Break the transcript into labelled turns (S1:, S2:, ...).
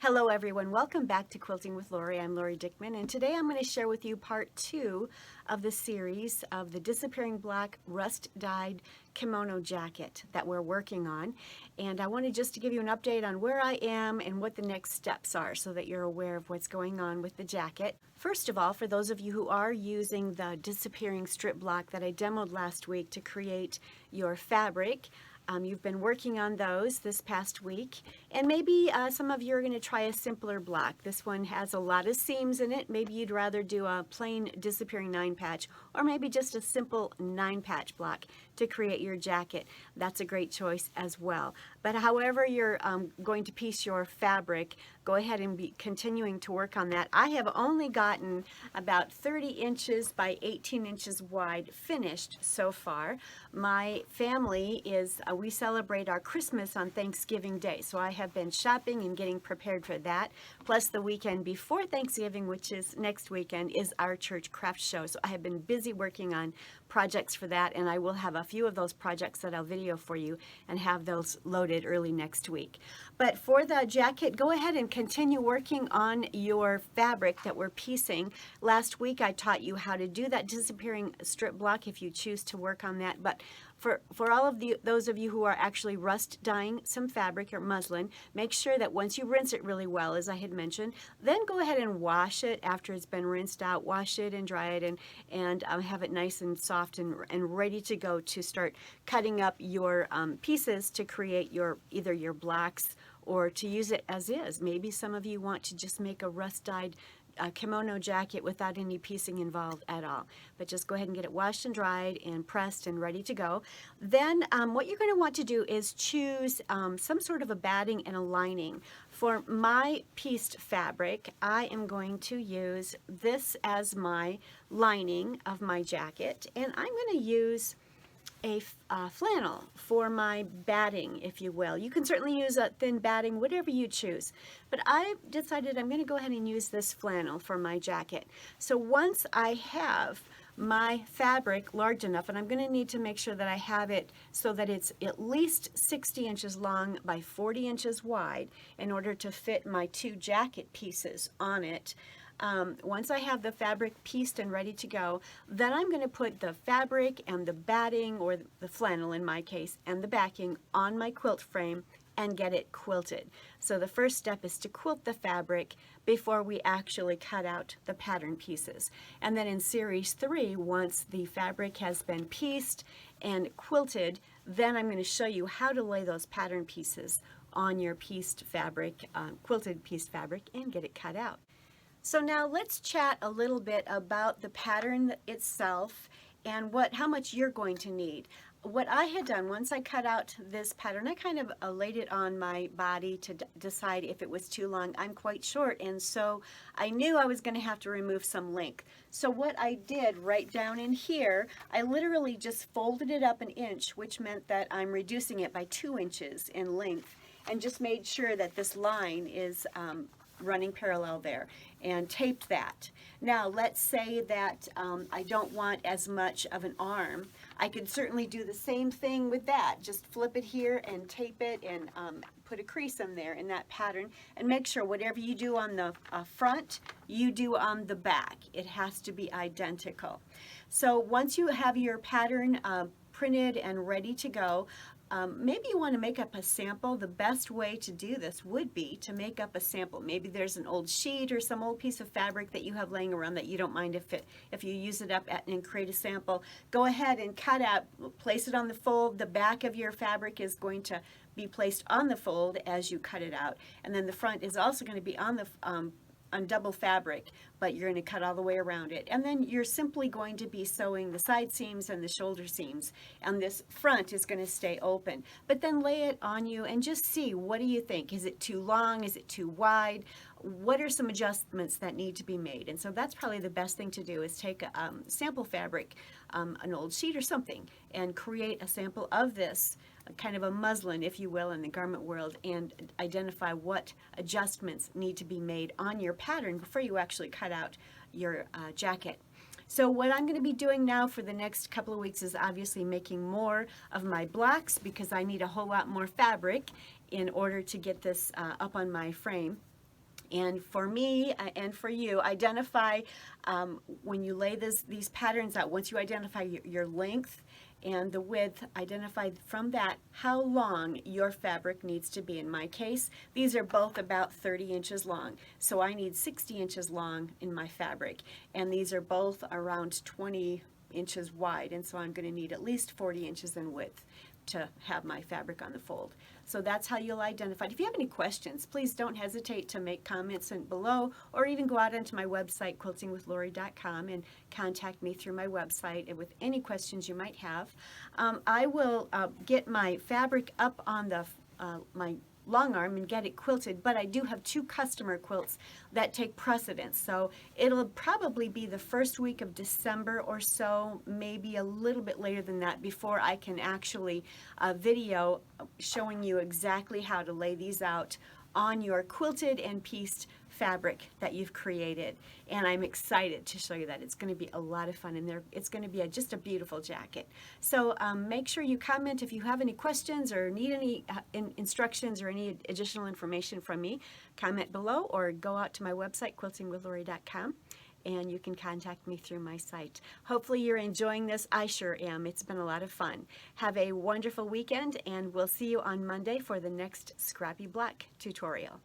S1: Hello everyone, welcome back to Quilting with Lori. I'm Lori Dickman, and today I'm going to share with you part 2 of the series of the Disappearing Black Rust Dyed Kimono Jacket that we're working on. And I wanted just to give you an update on where I am and what the next steps are so that you're aware of what's going on with the jacket. First of all, for those of you who are using the disappearing strip block that I demoed last week to create your fabric, you've been working on those this past week, and maybe some of you are going to try a simpler block. This one has a lot of seams in it. Maybe you'd rather do a plain disappearing 9-patch, or maybe just a simple 9-patch block to create your jacket. That's a great choice as well. But however you're going to piece your fabric, go ahead and be continuing to work on that. I have only gotten about 30 inches by 18 inches wide finished so far. My family is, we celebrate our Christmas on Thanksgiving Day, so I have been shopping and getting prepared for that. Plus the weekend before Thanksgiving, which is next weekend, is our church craft show. So I have been busy working on projects for that, and I will have a few of those projects that I'll video for you and have those loaded early next week. But for the jacket, go ahead and continue working on your fabric that we're piecing. Last week I taught you how to do that disappearing strip block if you choose to work on that. But for all of those of you who are actually rust dyeing some fabric or muslin, make sure that once you rinse it really well, as I had mentioned, then go ahead and wash it after it's been rinsed out. Wash it and dry it and have it nice and soft and ready to go to start cutting up your pieces to create either your blocks or to use it as is. Maybe some of you want to just make a rust dyed kimono jacket without any piecing involved at all. But just go ahead and get it washed and dried and pressed and ready to go. Then what you're going to want to do is choose some sort of a batting and a lining. For my pieced fabric, I am going to use this as my lining of my jacket, and I'm going to use a flannel for my batting, if you will. You can certainly use a thin batting, whatever you choose. But I decided I'm going to go ahead and use this flannel for my jacket. So once I have my fabric large enough, and I'm going to need to make sure that I have it so that it's at least 60 inches long by 40 inches wide in order to fit my 2 jacket pieces on it. Once I have the fabric pieced and ready to go, then I'm going to put the fabric and the batting, or the flannel in my case, and the backing on my quilt frame and get it quilted. So the first step is to quilt the fabric before we actually cut out the pattern pieces. And then in series 3, once the fabric has been pieced and quilted, then I'm going to show you how to lay those pattern pieces on your pieced fabric, quilted pieced fabric, and get it cut out. So now let's chat a little bit about the pattern itself and how much you're going to need. What I had done, once I cut out this pattern, I kind of laid it on my body to decide if it was too long. I'm quite short, and so I knew I was going to have to remove some length. So what I did right down in here, I literally just folded it up 1 inch, which meant that I'm reducing it by 2 inches in length, and just made sure that this line is running parallel there, and taped that. Now let's say that I don't want as much of an arm. I could certainly do the same thing with that. Just flip it here and tape it and put a crease in there in that pattern, and make sure whatever you do on the front, you do on the back. It has to be identical. So once you have your pattern printed and ready to go, maybe you want to make up a sample. The best way to do this would be to make up a sample. Maybe there's an old sheet or some old piece of fabric that you have laying around that you don't mind if you use it up and create a sample. Go ahead and cut out, place it on the fold. The back of your fabric is going to be placed on the fold as you cut it out, and then the front is also going to be on the on double fabric, but you're going to cut all the way around it. And then you're simply going to be sewing the side seams and the shoulder seams, and this front is going to stay open. But then lay it on you and just see, what do you think? Is it too long? Is it too wide? What are some adjustments that need to be made? And so that's probably the best thing to do, is take a sample fabric, an old sheet or something, and create a sample of this, kind of a muslin, if you will, in the garment world, and identify what adjustments need to be made on your pattern before you actually cut out your jacket. So what I'm going to be doing now for the next couple of weeks is obviously making more of my blocks, because I need a whole lot more fabric in order to get this up on my frame. And for me and for you, identify when you lay these patterns out, once you identify your length and the width, identify from that how long your fabric needs to be. In my case, these are both about 30 inches long. So I need 60 inches long in my fabric. And these are both around 20 inches wide. And so I'm going to need at least 40 inches in width to have my fabric on the fold. So that's how you'll identify it. If you have any questions, please don't hesitate to make comments below, or even go out onto my website, quiltingwithlori.com, and contact me through my website with any questions you might have. I will get my fabric up on the my long arm and get it quilted, but I do have 2 customer quilts that take precedence. So it'll probably be the first week of December or so, maybe a little bit later than that, before I can actually video showing you exactly how to lay these out on your quilted and pieced fabric that you've created. And I'm excited to show you that. It's going to be a lot of fun, and it's going to be just a beautiful jacket. So make sure you comment if you have any questions or need any instructions or any additional information from me. Comment below or go out to my website, quiltingwithlori.com, and you can contact me through my site. Hopefully you're enjoying this. I sure am. It's been a lot of fun. Have a wonderful weekend, and we'll see you on Monday for the next Scrappy Black tutorial.